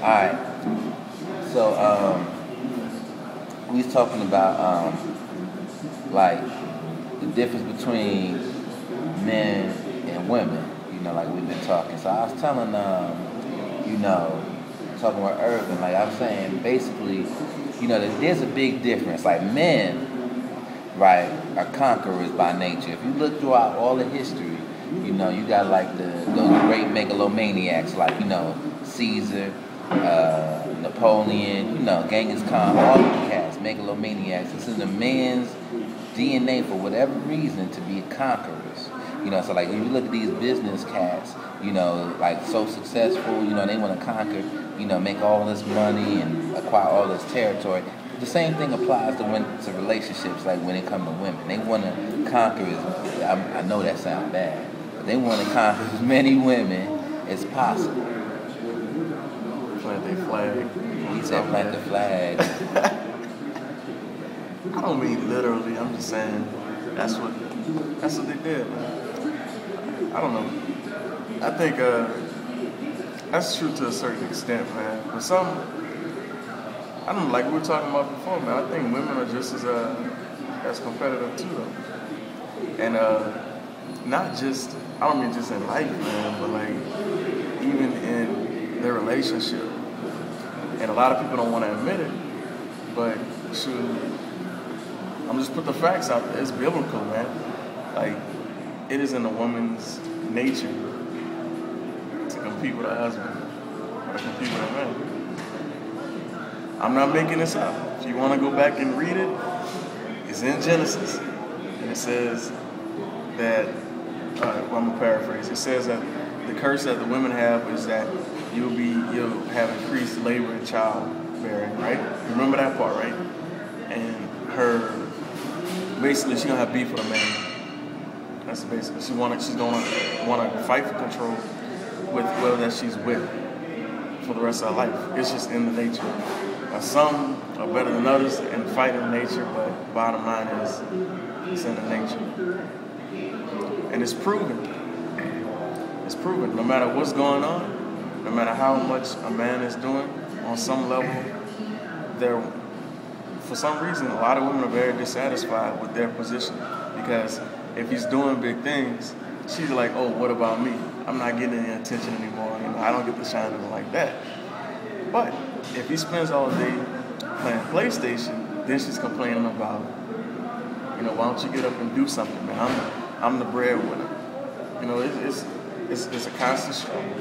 Alright. So, we was talking about, like, the difference between men and women, like we've been talking. So I was telling, talking with Irv, and like I was saying, basically, that there's a big difference. Like men, right, are conquerors by nature. If you look throughout all the history, you got like those great megalomaniacs, like, Caesar, Napoleon, Genghis Khan, all of the cats, megalomaniacs. It's in the man's DNA for whatever reason to be conquerors. So like when you look at these business cats, like so successful, they want to conquer, make all this money and acquire all this territory. The same thing applies to relationships, like when it comes to women. They want to conquer I know that sounds bad, but they want to conquer as many women as possible. Plant their flag. He said plant the flag. I don't mean literally, I'm just saying that's what they did, man. I don't know. I think that's true to a certain extent, man. But some, I don't know, like we were talking about before, man. I think women are just as competitive too, though. And not just, I don't mean just in life, man, but like even in their relationship. And a lot of people don't want to admit it, but shoot, I'm just put the facts out there. It's biblical, man. Like, it is in a woman's nature to compete with her husband or to compete with a man. I'm not making this up. If you want to go back and read it, it's in Genesis. And it says that, I'm going to paraphrase. It says that the curse that the women have is that you'll have increased labor and childbearing, right? You remember that part, right? And basically she's gonna have beef with a man. That's basically she's gonna want to fight for control with whoever that she's with for the rest of her life. It's just in the nature. Now some are better than others and fight in nature, but bottom line is it's in the nature, and it's proven. It's proven. No matter what's going on, no matter how much a man is doing, on some level, for some reason, a lot of women are very dissatisfied with their position, because if he's doing big things, she's like, oh, what about me? I'm not getting any attention anymore. I don't get to shine like that. But if he spends all day playing PlayStation, then she's complaining about, why don't you get up and do something, man? I'm the breadwinner. It's a constant struggle.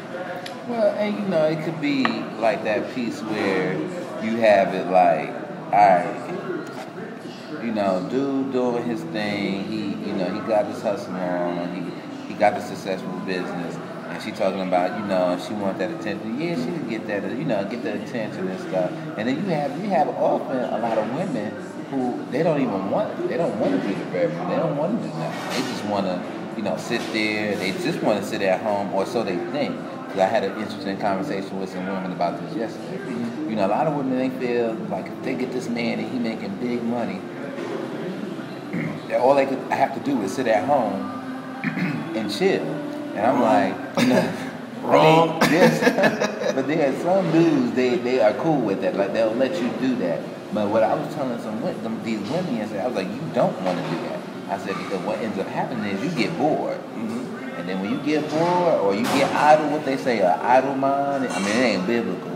Well, and it could be like that piece where you have it like, alright, dude doing his thing, he got his hustle on, he got the successful business, and she talking about, she want that attention. Yeah, she can get that, get the attention and stuff. And then you have often a lot of women who they don't want to be the breadwinner. They don't want to do nothing. They just want to, sit there. They just want to sit at home, or so they think. Because I had an interesting conversation with some women about this yesterday. A lot of women, they feel like if they get this man and he making big money, all they have to do is sit at home and chill. And I'm like, wrong. But there are some dudes, they are cool with that. Like, they'll let you do that. But what I was telling these women yesterday, I was like, you don't want to do that. I said, because what ends up happening is you get bored. Mm-hmm. And then when you get bored or you get idle, what they say, an idle mind, it ain't biblical.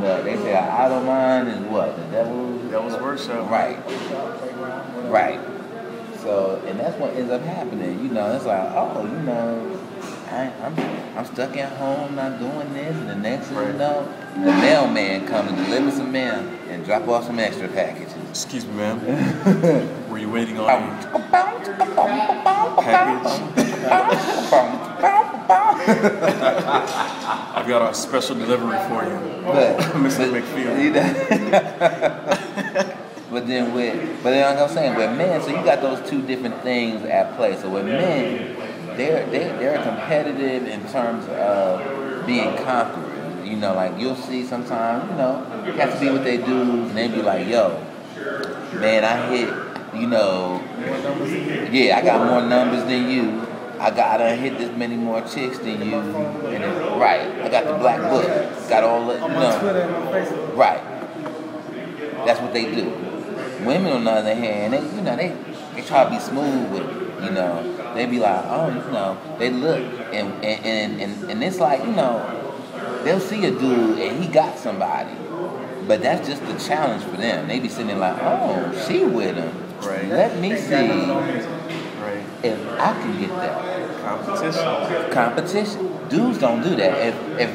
But they say an idle mind is what? The devil's workshop. Right. Right. So, and that's what ends up happening. It's like, I'm stuck at home not doing this, and the next thing you know, the mailman comes and delivers some mail and drop off some extra packages. Excuse me, ma'am. Were you waiting on a package? I've got a special delivery for you, Mr. McField. But then like I was saying, with men, so you got those two different things at play. So with men, they're competitive in terms of being conquerors. Like you'll see sometimes, cats be what they do, and they be like, yo, man, I hit, I got more numbers than you. I done hit this many more chicks than you. And then, right. I got the black book. Got all the, On my Twitter and my Facebook. Right. That's what they do. Women, on the other hand, they try to be smooth with it, you know. They be like, oh, you know, they look, and it's like, you know, they'll see a dude and he got somebody, but that's just the challenge for them. They be sitting there like, oh, she with him. Right. Let me see Right. if I can get that. Competition. Dudes don't do that. If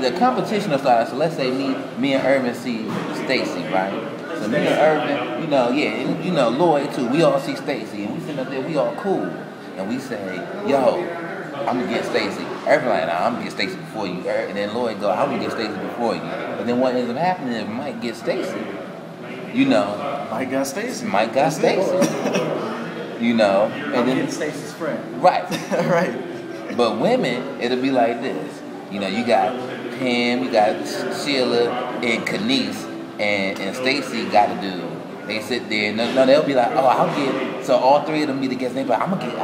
the competition is like, so let's say me and Irvin see Stacy, right? So me and Irvin, you know, yeah, and, you know, Lloyd too. We all see Stacy, and we sitting up there, we all cool, and we say, yo, I'm gonna get Stacy. Irvin like, nah, I'm gonna get Stacy before you. And then Lloyd go, I'm gonna get Stacy before you. But then what ends up happening is Mike gets Stacy. You know, Mike got Stacy. You know, And then Stacy's friend. Right. Right. But women, it'll be like this. You know, you got Pam, you got Sheila, and Kenise, and Stacy got a dude. They sit there, no, they'll be like, oh, I'll get. So all three of them be together. They be like, I'm gonna get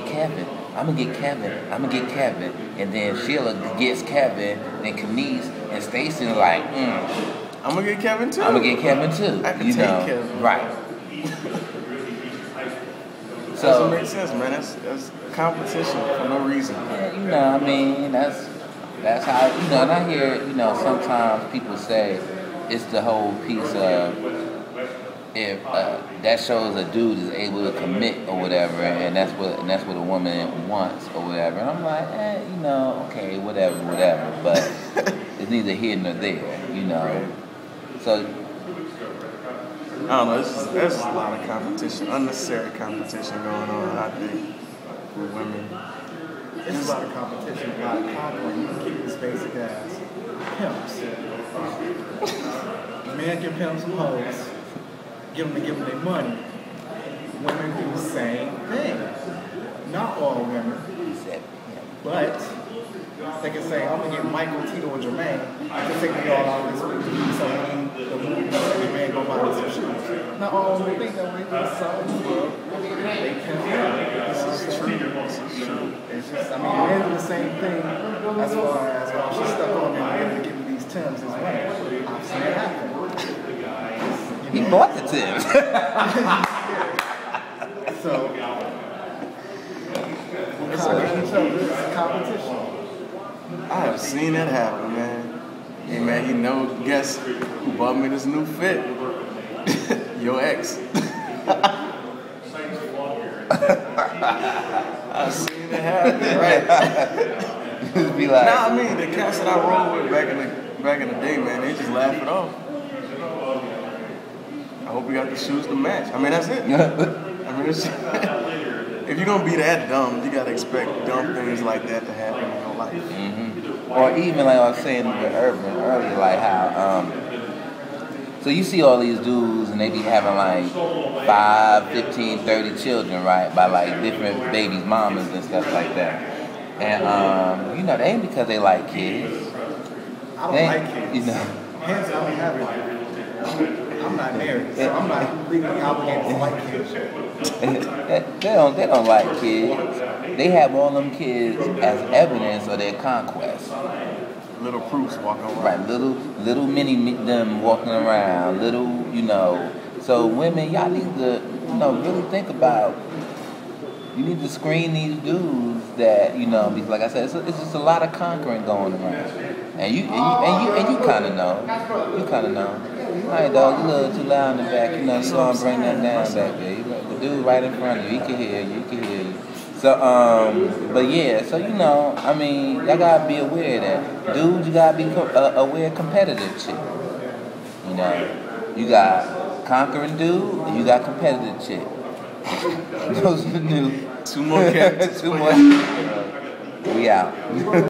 Kevin. I'm gonna get Kevin. And then Sheila gets Kevin, and Kenise and Stacy are like, I'm gonna get Kevin too. I'm gonna get Kevin too. I can you take know, Kevin. Right. So that makes sense, man. That's competition for no reason. Yeah, you know, I mean, that's how, you know, and I hear, you know, sometimes people say it's the whole piece of if that shows a dude is able to commit or whatever, and that's what a woman wants or whatever. And I'm like, you know, okay, whatever, but it's neither here nor there, you know. Right. So I don't know. There's a lot of competition, unnecessary competition going on, I think, with women. It's a lot of competition, a lot of conquering. You can keep this basic as pimps. Men can pimp some hoes, give them their money. Women do the same thing. Not all women, but they can say, I'm going to get Michael, Tito, and Jermaine to take me all out this week. So when the movie Jermaine go buy me some shoes. Not all women think that way. Some they pimp out. This is true. It's just, I mean, men do the same thing as far as while she's stuck on me and give me these Timbs as well. I've seen it happen. he bought the Timbs. So, it's competition. I have seen that happen, man. Hey, man, you know, guess who bought me this new fit? Your ex. I've seen it happen, right? Just be like, Nah, I mean, the cats that I rolled with back in the day, man, they just laugh it off. I hope you got the shoes to match. I mean, that's it. I mean, if you're gonna be that dumb, you gotta expect dumb things like that to happen in your life. Mm-hmm. Or even like I was saying with Irvin earlier, like how so you see all these dudes and they be having like 5, 15, 30 children, right, by like different babies' mamas and stuff like that. And you know, they ain't because they like kids. I don't like kids. You know. Hence, I don't have it. I'm not married, so I'm not legally obligated to like kids. they don't like kids. They have all them kids as evidence of their conquest. Little proofs walking around. Right, little mini them walking around, little, you know. So women, y'all need to, you know, really think about. You need to screen these dudes that, you know, because like I said, it's just a lot of conquering going around, and you kind of know. You kind of know. All right, dog, you a little too loud in the back. You know, you gonna bring that down back there. The dude right in front of you, he can hear you. He can hear you. So, but yeah, so you know, I mean, y'all gotta be aware of that. Dudes, you gotta be aware of competitive shit. You know, you got conquering dude, and you got competitive shit. Those are the new. Two more characters. Two more. We out.